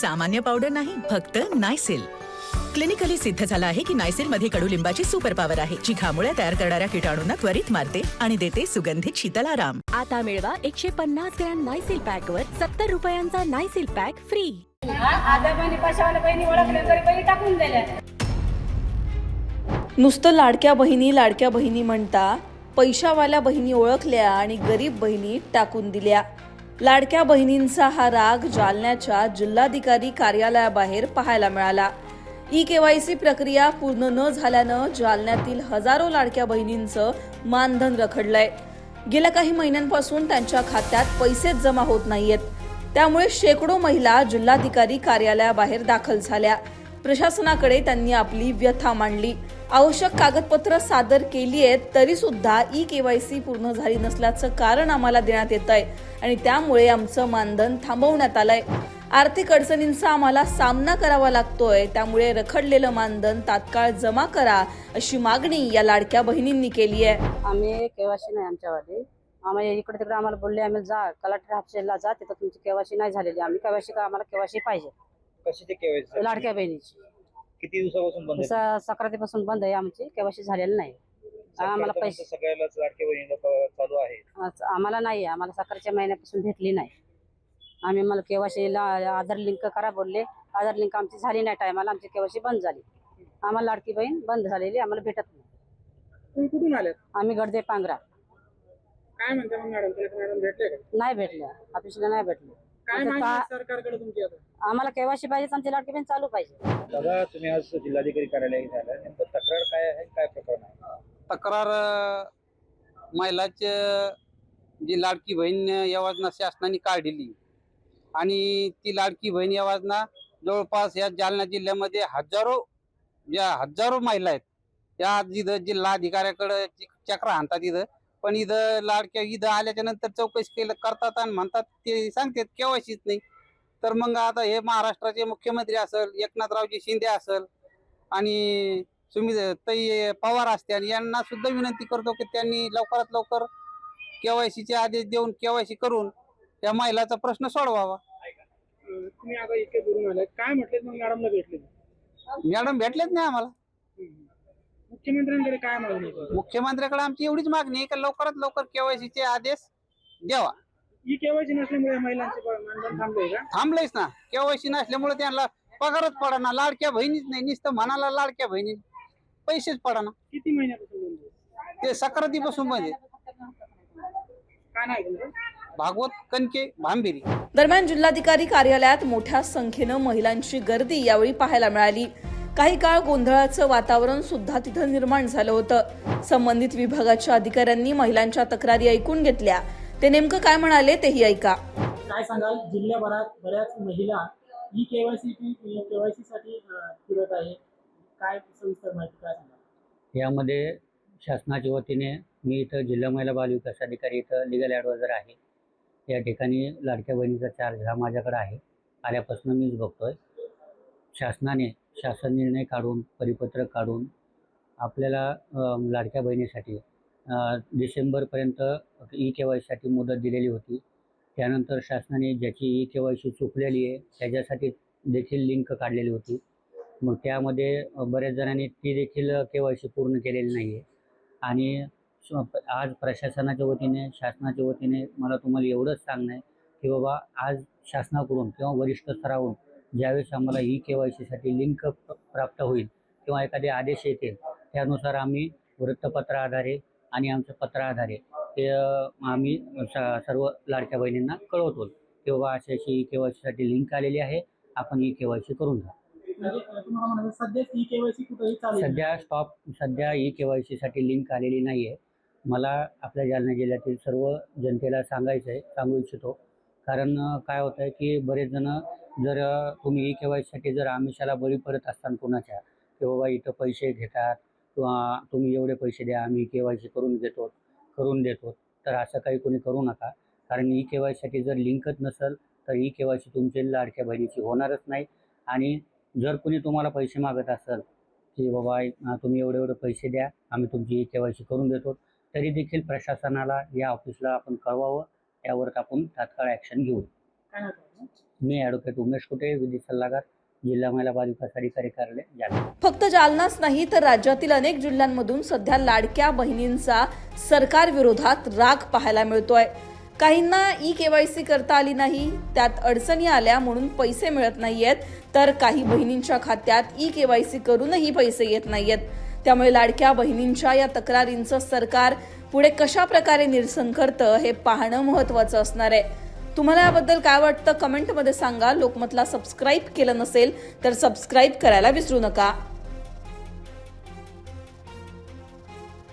सामान्य पावडर नाही, फक्त नायसिल. क्लिनिकली सिद्ध झाला आहे की नायसिल मध्ये कडुलिंबाची सुपर पॉवर आहे, जी घामुळ्या तयार करणाऱ्या किटाणूंना त्वरित मारते आणि देते सुगंधित शीतल आराम. आता मिळवा 150 ग्रॅम नायसिल पॅक वर 70 रुपयांचा नायसिल पॅक फ्री. टाकून दिल्या. नुसतं लाडक्या बहिणी म्हणता पैशावाल्या बहिणी ओळखल्या आणि गरीब बहिणी टाकून दिल्या. लाडक्या बहिणींचा हा राग जालन्याच्या जिल्हाधिकारी कार्यालयाबाहेर पाहायला मिळाला. ई-केवायसी प्रक्रिया पूर्ण न झाल्यानं जालन्यातील हजारो लाडक्या बहिणींचं मानधन रखडलंय. गेल्या काही महिन्यांपासून त्यांच्या खात्यात पैसेच जमा होत नाहीयेत. त्यामुळे शेकडो महिला जिल्हाधिकारी कार्यालयाबाहेर दाखल झाल्या. प्रशासनाकडे त्यांनी आपली व्यथा मांडली. आवश्यक कागदपत्र सादर केली आहेत, तरी सुद्धा ई-केवायसी पूर्ण झाली नसल्याचं कारण आम्हाला देण्यात येतंय आणि त्यामुळे आमचं मानधन थांबवण्यात आलंय. आर्थिक अडचणींचा आम्हाला सामना करावा लागतोय, त्यामुळे रखडलेलं मानधन तात्काळ जमा करा, अशी मागणी या लाडक्या बहिणींनी केली आहे. आम्ही केवायसी नाही आमच्यावाली. आम्हाला इकडे तिकडे आम्हाला बोलले आम्ही जा कलेक्टर ऑफिसला जा, तिथं तुमची केवायसी नाही झालेली. आम्ही आम्हाला केवायसी पाहिजे. कशाची केवायसी? लाडक्या बहिणीची. किती दिवसापासून बंद आहे? सक्रातीपासून बंद आहे आमची केवायसी झालेली नाही. आम्हाला पैसे सगळ्यालाच लाडक्या बहिणीला चालू आहे. आम्हाला नाही, आम्हाला सक्रातीच्या महिन्यापासून भेटली नाही. आम्ही मला केवायसीला आधार लिंक करा बोलले. आधार लिंक आमची झाली नाही, टायमाला आमची केवायसी बंद झाली. आम्हाला लाडकी बहीण बंद झालेली आम्हाला भेटत नाही. तुम्ही कुठून आले? आम्ही गडदे पांगरा. काय म्हणते मग मॅडम? मॅडम भेटले का? नाही भेटले, ऑफिसला नाही भेटले. काय माहिती सरकारकडे तुमची आता? आम्हाला केवायसी पाहिजे, आमची लाडकी बहीण चालू पाहिजे. दादा, तुम्ही आज जिल्हाधिकारी कार्यालयात आला, नेमकं तक्रार काय आहे, काय प्रकरण आहे? तक्रार महिलाची जी लाडकी बहीण योजना शासनाने काढली आणि ती लाडकी बहीण योजना जवळपास या जालना जिल्ह्यामध्ये हजारो महिला आहेत. त्या इथं जिल्हाधिकाऱ्याकडे चक्र आणतात इथं, पण इथं लाडक्या इथं आल्याच्या नंतर चौकशी करतात आणि म्हणतात ते सांगतात केवायसीच नाही. तर मग आता हे महाराष्ट्राचे मुख्यमंत्री असेल, एकनाथरावजी शिंदे असेल आणि सुमित्राताई पवार असते, आणि यांना सुद्धा विनंती करतो की त्यांनी लवकरात लवकर केवायसीचे आदेश देऊन केवायसी करून त्या महिलाचा प्रश्न सोडवावा. तुम्ही आता इतके दुरून आले, काय म्हटले मग मॅडमला भेटले? मॅडम भेटलेच नाही आम्हाला. मुख्यमंत्र्यांकडे काय मागणी? मुख्यमंत्र्याकडे आमची एवढीच मागणी आहे की लवकरात लवकर केवायसीचे आदेश द्यावा. ही केवायसी नसल्यामुळे महिलांचे मानधन थांबले का? थांबलेच ना. केवायसी नसल्यामुळे त्यांना पगारच पडाना. लाडक्या बहिणीच नाही, नुसतं म्हणाला लाडक्या बहिणी पैसेच पडाना. किती महिन्यापासून बंद आहे? ते सक्रातीपासून म्हणजे काय नाही भागवत कणके भांबेरी. दरम्यान जिल्हाधिकारी कार्यालयात मोठ्या संख्येनं महिलांची गर्दी यावेळी पाहायला मिळाली. काही काळ गोंधळाचं वातावरण सुद्धा तिथं निर्माण झालं होतं. संबंधित विभागाच्या अधिकाऱ्यांनी महिलांच्या तक्रारी ऐकून घेतल्या. ते नेमकं काय म्हणाले तेही ऐका. काय सांगाल? जिल्ह्याभरात बऱ्याच महिला ई केवायसी साठी फिरत आहे, काय सविस्तर माहिती काय सांगाल? यामध्ये शासनाच्या वतीने मी इथं जिल्हा महिला बाल विकास अधिकारी इथं लीगल ॲडवायझर आहे. या ठिकाणी लाडक्या बहिणीचा चार्ज हा माझ्याकडे आहे. आल्यापासून मीच बघतोय. शासन निर्णय काढून, परिपत्रक काढून आपल्याला लाडक्या बहिणीसाठी डिसेंबरपर्यंत ई-केवायसीसाठी मुदत दिलेली होती. त्यानंतर शासनाने ज्याची ई-केवायसी चुकलेली आहे त्याच्यासाठी देखील लिंक काढलेली होती. मग त्यामध्ये बऱ्याच जणांनी ती देखील केवायसी पूर्ण केलेली नाही आहे. आणि आज प्रशासनाच्या वतीने, शासनाच्या वतीने मला तुम्हाला एवढंच सांगणं आहे की बाबा, आज शासनाकडून किंवा वरिष्ठ स्तरावरून ज्यावेळेस आम्हाला ई-केवायसीसाठी लिंक प्राप्त होईल किंवा एखादे आदेश येतील, त्यानुसार आम्ही वृत्तपत्र आधारे आणि आमच्या पत्राआधारे ते आम्ही सर्व लाडक्या बहिणींना कळवतो की बाबा अशी ई-केवायसीसाठी लिंक आलेली आहे, आपण ई-केवायसी करून घ्या. सध्या ई-केवायसीसाठी लिंक आलेली नाही आहे. मला आपल्या जालना जिल्ह्यातील सर्व जनतेला सांगू इच्छितो. कारण काय होतं आहे की बरेच जण जर तुम्ही ई-केवायसीसाठी जर आमिषाला बळी पडत असताना कोणाच्या, की बाबा इथं पैसे घेतात किंवा तुम्ही एवढे पैसे द्या, आम्ही केवायसी करून देतो, तर असं काही कोणी करू नका. कारण ई-केवायसीसाठी जर लिंकच नसेल तर ई-केवायसी तुमची लाडक्या बहिणीची होणारच नाही. आणि जर कोणी तुम्हाला पैसे मागत असेल की बाबा तुम्ही एवढे पैसे द्या, आम्ही तुमची ई-केवायसी करून देतो, तरी देखील प्रशासनाला या ऑफिसला आपण कळवावं. त्यावर आपण तात्काळ ॲक्शन घेऊ. मी ॲडव्होकेट उमेश कुटे, विधी सल्लागार, जिल्हा महिला बाल विकास अधिकारी कार्यालय, जालना. फक्त जालनाच नाही तर राज्यातील अनेक जिल्ह्यांमधून सध्या लाडक्या बहिणींचा सरकार विरोधात राग पाहायला मिळतोय. काहींना KYC करता आली नाही, त्यात अडचणी आल्या म्हणून पैसे मिळत नाहीयेत, तर काही बहिणींच्या खात्यात KYC करूनही पैसे येत नाहीयेत. त्यामुळे लाडक्या बहिणींच्या या तक्रारींचं सरकार पुढे कशा प्रकारे निरसन करतं हे पाहणं महत्त्वाचं असणार आहे. तुम्हाला याबद्दल काय वाटतं कमेंटमध्ये सांगा. लोकमतला सबस्क्राईब केलं नसेल तर सबस्क्राईब करायला विसरू नका.